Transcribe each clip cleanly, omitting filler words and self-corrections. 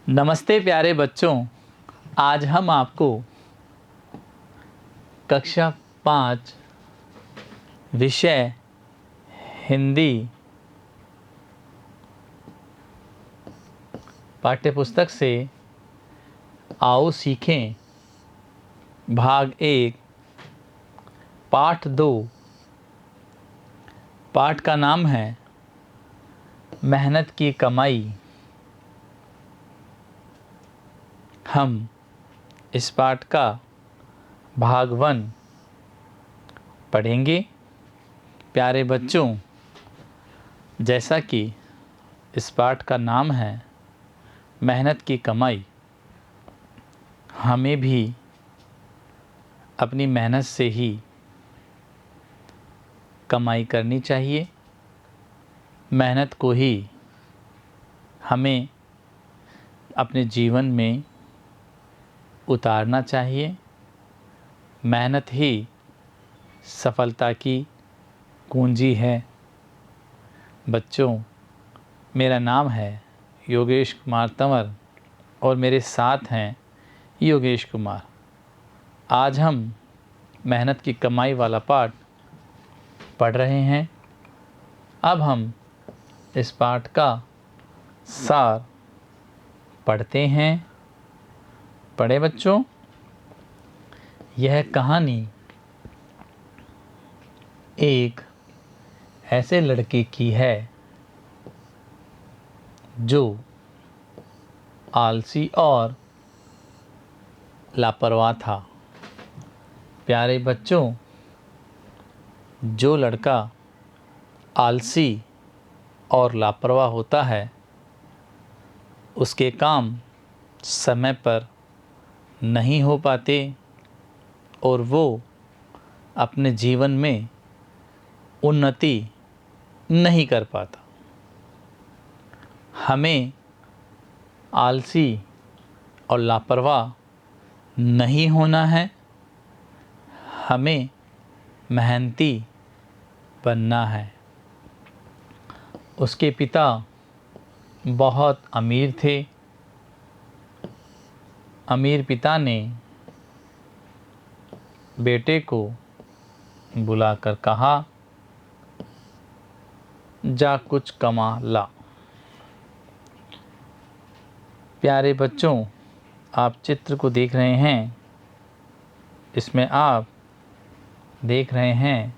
नमस्ते प्यारे बच्चों। आज हम आपको कक्षा 5 विषय हिंदी पाठ्यपुस्तक से आओ सीखें भाग 1 पाठ 2 पाठ का नाम है मेहनत की कमाई। हम इस पाठ का भाग 1 पढ़ेंगे। प्यारे बच्चों, जैसा कि इस पाठ का नाम है मेहनत की कमाई, हमें भी अपनी मेहनत से ही कमाई करनी चाहिए। मेहनत को ही हमें अपने जीवन में उतारना चाहिए। मेहनत ही सफलता की कुंजी है। बच्चों, मेरा नाम है योगेश कुमार तंवर और मेरे साथ हैं योगेश कुमार। आज हम मेहनत की कमाई वाला पाठ पढ़ रहे हैं। अब हम इस पाठ का सार पढ़ते हैं। पढ़े बच्चों। यह कहानी एक ऐसे लड़के की है जो आलसी और लापरवाह था। प्यारे बच्चों, जो लड़का आलसी और लापरवाह होता है, उसके काम समय पर नहीं हो पाते और वो अपने जीवन में उन्नति नहीं कर पाता। हमें आलसी और लापरवाह नहीं होना है। हमें मेहनती बनना है। उसके पिता बहुत अमीर थे। अमीर पिता ने बेटे को बुलाकर कहा, जा कुछ कमा ला। प्यारे बच्चों, आप चित्र को देख रहे हैं। इसमें आप देख रहे हैं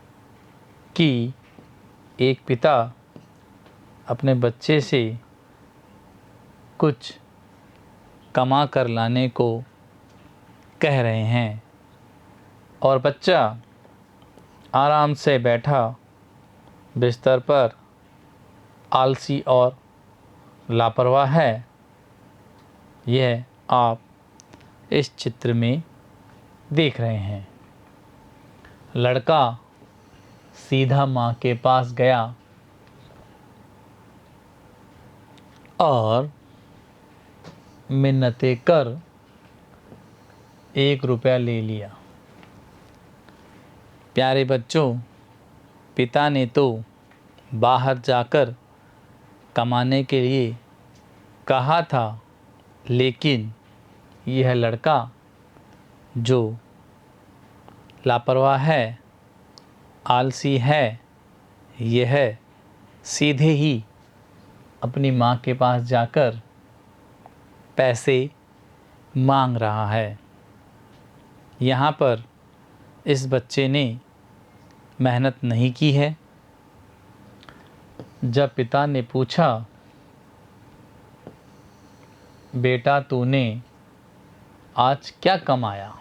कि एक पिता अपने बच्चे से कुछ कमा कर लाने को कह रहे हैं और बच्चा आराम से बैठा बिस्तर पर आलसी और लापरवाह है। यह आप इस चित्र में देख रहे हैं। लड़का सीधा माँ के पास गया और मिन्नतें कर 1 रुपया ले लिया। प्यारे बच्चों, पिता ने तो बाहर जाकर कमाने के लिए कहा था, लेकिन यह लड़का जो लापरवाह है, आलसी है, यह सीधे ही अपनी माँ के पास जाकर पैसे मांग रहा है। यहाँ पर इस बच्चे ने मेहनत नहीं की है। जब पिता ने पूछा, बेटा तूने आज क्या कमाया?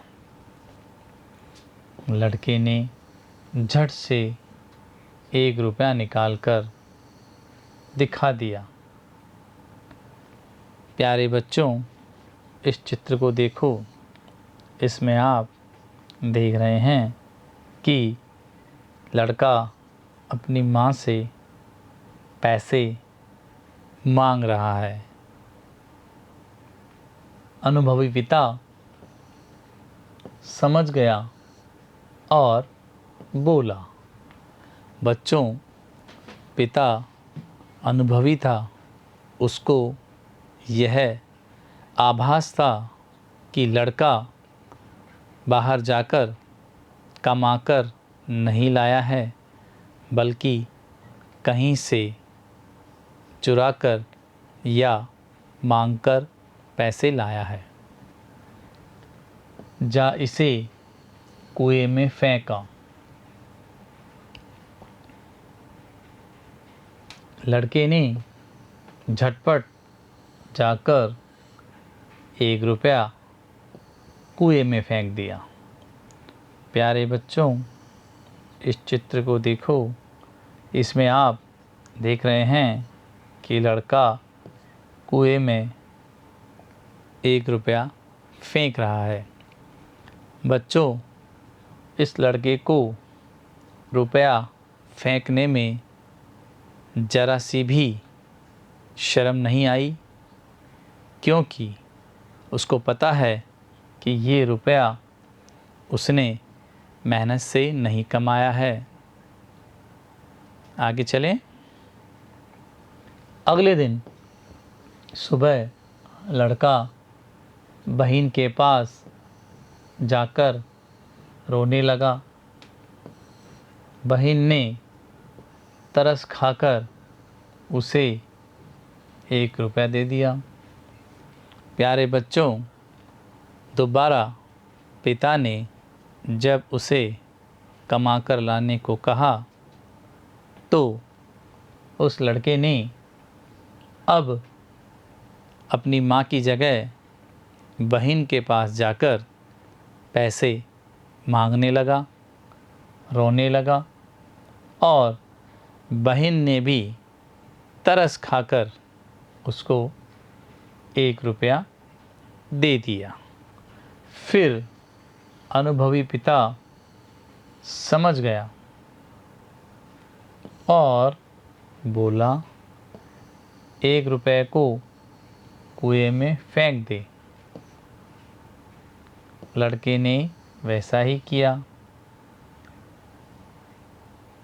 लड़के ने झट से 1 रुपया निकालकर दिखा दिया। प्यारे बच्चों, इस चित्र को देखो। इसमें आप देख रहे हैं कि लड़का अपनी माँ से पैसे मांग रहा है। अनुभवी पिता समझ गया और बोला। बच्चों, पिता अनुभवी था। उसको यह आभास था कि लड़का बाहर जाकर कमाकर नहीं लाया है, बल्कि कहीं से चुराकर या मांगकर पैसे लाया है। जा इसे कुएं में फेंका। लड़के ने झटपट जाकर 1 रुपया कुएं में फेंक दिया। प्यारे बच्चों, इस चित्र को देखो। इसमें आप देख रहे हैं कि लड़का कुएं में 1 रुपया फेंक रहा है। बच्चों, इस लड़के को रुपया फेंकने में ज़रा सी भी शर्म नहीं आई, क्योंकि उसको पता है कि ये रुपया उसने मेहनत से नहीं कमाया है। आगे चलें। अगले दिन सुबह लड़का बहन के पास जाकर रोने लगा। बहन ने तरस खाकर उसे 1 रुपया दे दिया। प्यारे बच्चों, दोबारा पिता ने जब उसे कमाकर लाने को कहा, तो उस लड़के ने अब अपनी माँ की जगह बहन के पास जाकर पैसे मांगने लगा, रोने लगा, और बहन ने भी तरस खाकर उसको 1 रुपया दे दिया। फिर अनुभवी पिता समझ गया और बोला, 1 रुपये को कुएं में फेंक दे। लड़के ने वैसा ही किया।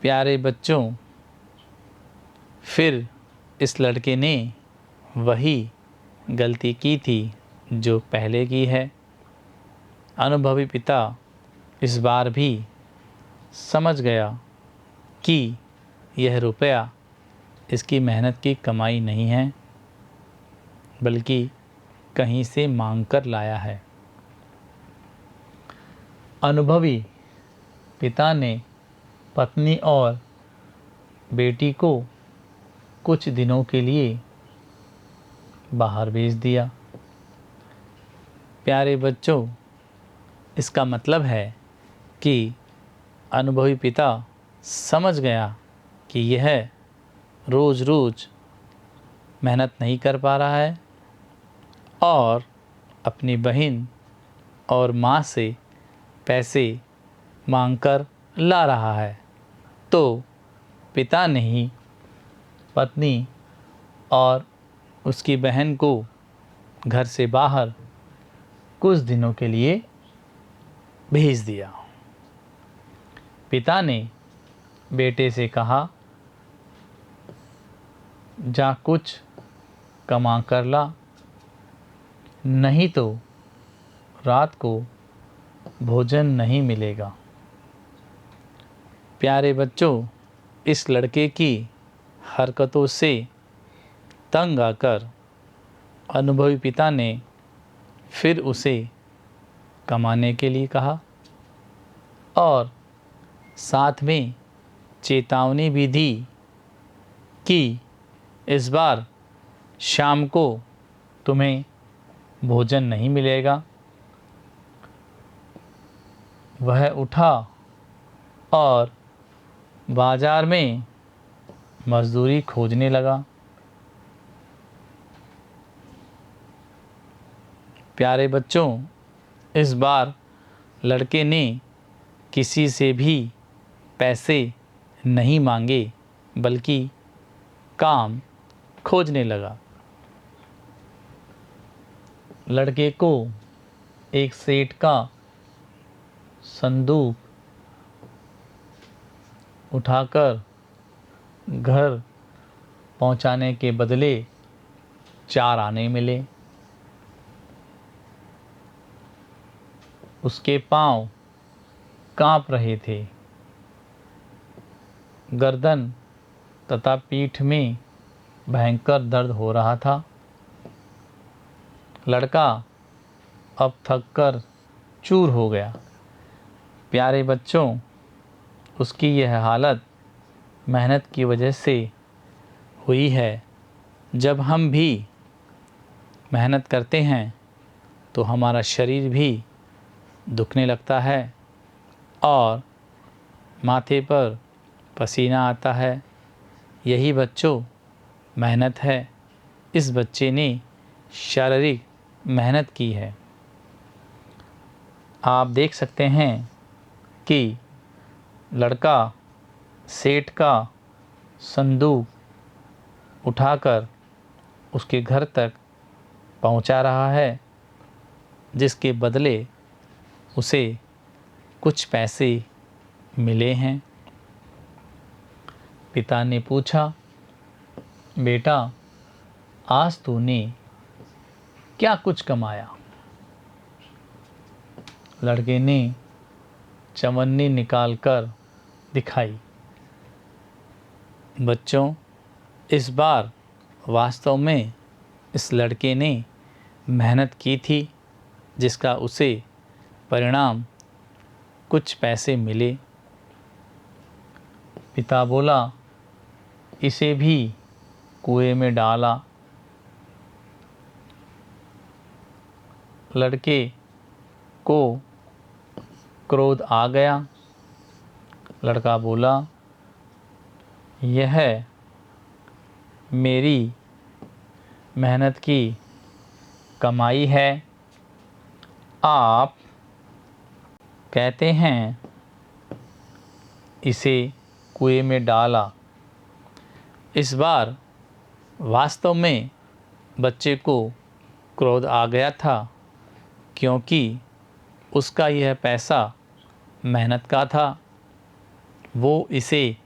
प्यारे बच्चों, फिर इस लड़के ने वही गलती की थी जो पहले की है। अनुभवी पिता इस बार भी समझ गया कि यह रुपया इसकी मेहनत की कमाई नहीं है, बल्कि कहीं से मांग कर लाया है। अनुभवी पिता ने पत्नी और बेटी को कुछ दिनों के लिए बाहर भेज दिया। प्यारे बच्चों, इसका मतलब है कि अनुभवी पिता समझ गया कि यह रोज़ रोज़ मेहनत नहीं कर पा रहा है और अपनी बहन और माँ से पैसे मांगकर ला रहा है। तो पिता ने ही पत्नी और उसकी बहन को घर से बाहर कुछ दिनों के लिए भेज दिया। पिता ने बेटे से कहा, जा कुछ कमा कर ला, नहीं तो रात को भोजन नहीं मिलेगा। प्यारे बच्चों, इस लड़के की हरकतों से तंग आकर अनुभवी पिता ने फिर उसे कमाने के लिए कहा और साथ में चेतावनी भी दी कि इस बार शाम को तुम्हें भोजन नहीं मिलेगा। वह उठा और बाजार में मजदूरी खोजने लगा। प्यारे बच्चों, इस बार लड़के ने किसी से भी पैसे नहीं मांगे, बल्कि काम खोजने लगा। लड़के को एक सेठ का संदूक उठाकर घर पहुंचाने के बदले 4 आने मिले। उसके पांव कांप रहे थे। गर्दन तथा पीठ में भयंकर दर्द हो रहा था। लड़का अब थककर चूर हो गया। प्यारे बच्चों, उसकी यह हालत मेहनत की वजह से हुई है। जब हम भी मेहनत करते हैं तो हमारा शरीर भी दुखने लगता है और माथे पर पसीना आता है। यही बच्चों मेहनत है। इस बच्चे ने शारीरिक मेहनत की है। आप देख सकते हैं कि लड़का सेठ का संदूक उठाकर उसके घर तक पहुंचा रहा है, जिसके बदले उसे कुछ पैसे मिले हैं। पिता ने पूछा, बेटा, आज तूने क्या कुछ कमाया? लड़के ने चवन्नी निकालकर दिखाई। बच्चों, इस बार वास्तव में इस लड़के ने मेहनत की थी, जिसका उसे परिणाम कुछ पैसे मिले। पिता बोला, इसे भी कुएं में डाला। लड़के को क्रोध आ गया। लड़का बोला, यह मेरी मेहनत की कमाई है, आप कहते हैं इसे कुएं में डाला। इस बार वास्तव में बच्चे को क्रोध आ गया था, क्योंकि उसका यह पैसा मेहनत का था। वो इसे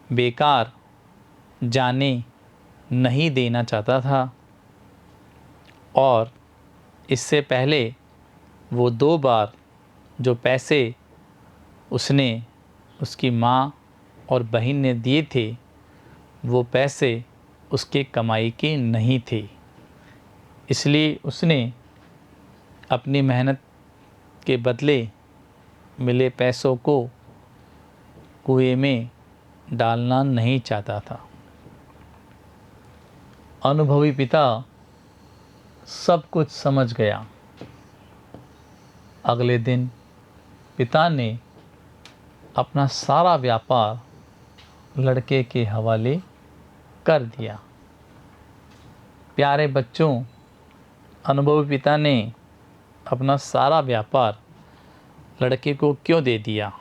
बेकार जाने नहीं देना चाहता था और इससे पहले वो 2 बार जो पैसे उसने उसकी माँ और बहन ने दिए थे, वो पैसे उसके कमाई के नहीं थे। इसलिए उसने अपनी मेहनत के बदले मिले पैसों को कुएं में डालना नहीं चाहता था। अनुभवी पिता सब कुछ समझ गया। अगले दिन पिता ने अपना सारा व्यापार लड़के के हवाले कर दिया। प्यारे बच्चों, अनुभवी पिता ने अपना सारा व्यापार लड़के को क्यों दे दिया?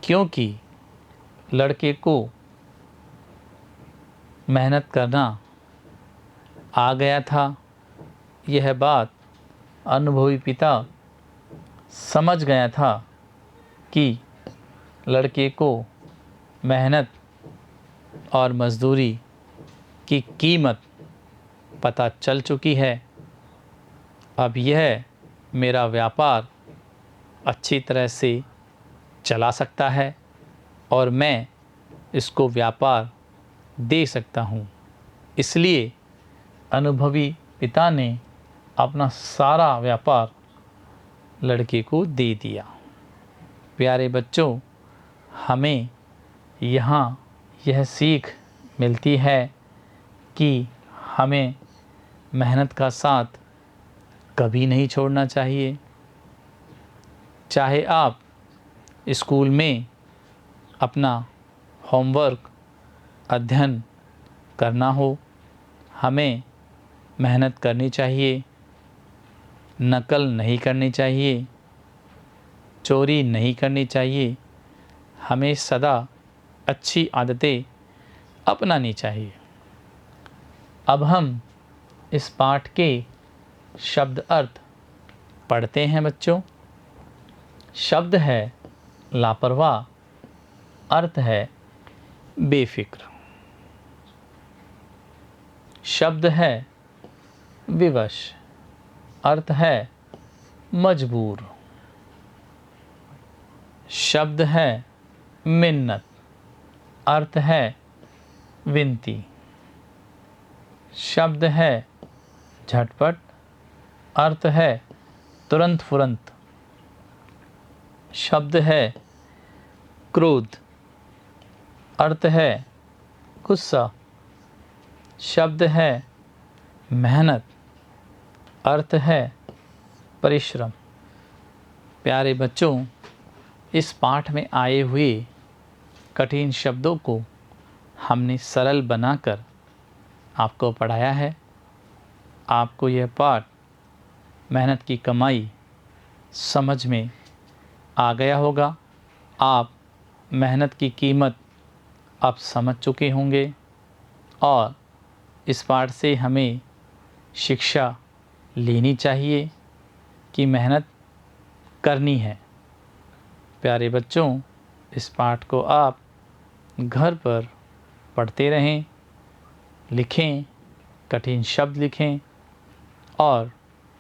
क्योंकि लड़के को मेहनत करना आ गया था। यह बात अनुभवी पिता समझ गया था कि लड़के को मेहनत और मज़दूरी की कीमत पता चल चुकी है। अब यह मेरा व्यापार अच्छी तरह से चला सकता है और मैं इसको व्यापार दे सकता हूँ। इसलिए अनुभवी पिता ने अपना सारा व्यापार लड़के को दे दिया। प्यारे बच्चों, हमें यहाँ यह सीख मिलती है कि हमें मेहनत का साथ कभी नहीं छोड़ना चाहिए। चाहे आप स्कूल में अपना होमवर्क अध्ययन करना हो, हमें मेहनत करनी चाहिए, नकल नहीं करनी चाहिए, चोरी नहीं करनी चाहिए। हमें सदा अच्छी आदतें अपनानी चाहिए। अब हम इस पाठ के शब्द अर्थ पढ़ते हैं बच्चों। शब्द है लापरवाह, अर्थ है बेफिक्र। शब्द है विवश, अर्थ है मजबूर। शब्द है मिन्नत, अर्थ है विनती। शब्द है झटपट, अर्थ है तुरंत फुरंत। शब्द है क्रोध, अर्थ है गुस्सा। शब्द है मेहनत, अर्थ है परिश्रम। प्यारे बच्चों, इस पाठ में आए हुए कठिन शब्दों को हमने सरल बनाकर आपको पढ़ाया है। आपको यह पाठ मेहनत की कमाई समझ में आ गया होगा। आप मेहनत की कीमत अब समझ चुके होंगे और इस पाठ से हमें शिक्षा लेनी चाहिए कि मेहनत करनी है। प्यारे बच्चों, इस पाठ को आप घर पर पढ़ते रहें, लिखें, कठिन शब्द लिखें और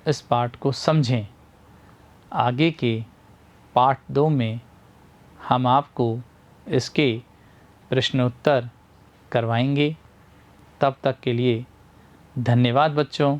इस पाठ को समझें। आगे के पाठ 2 में हम आपको इसके प्रश्नोत्तर करवाएंगे। तब तक के लिए धन्यवाद बच्चों।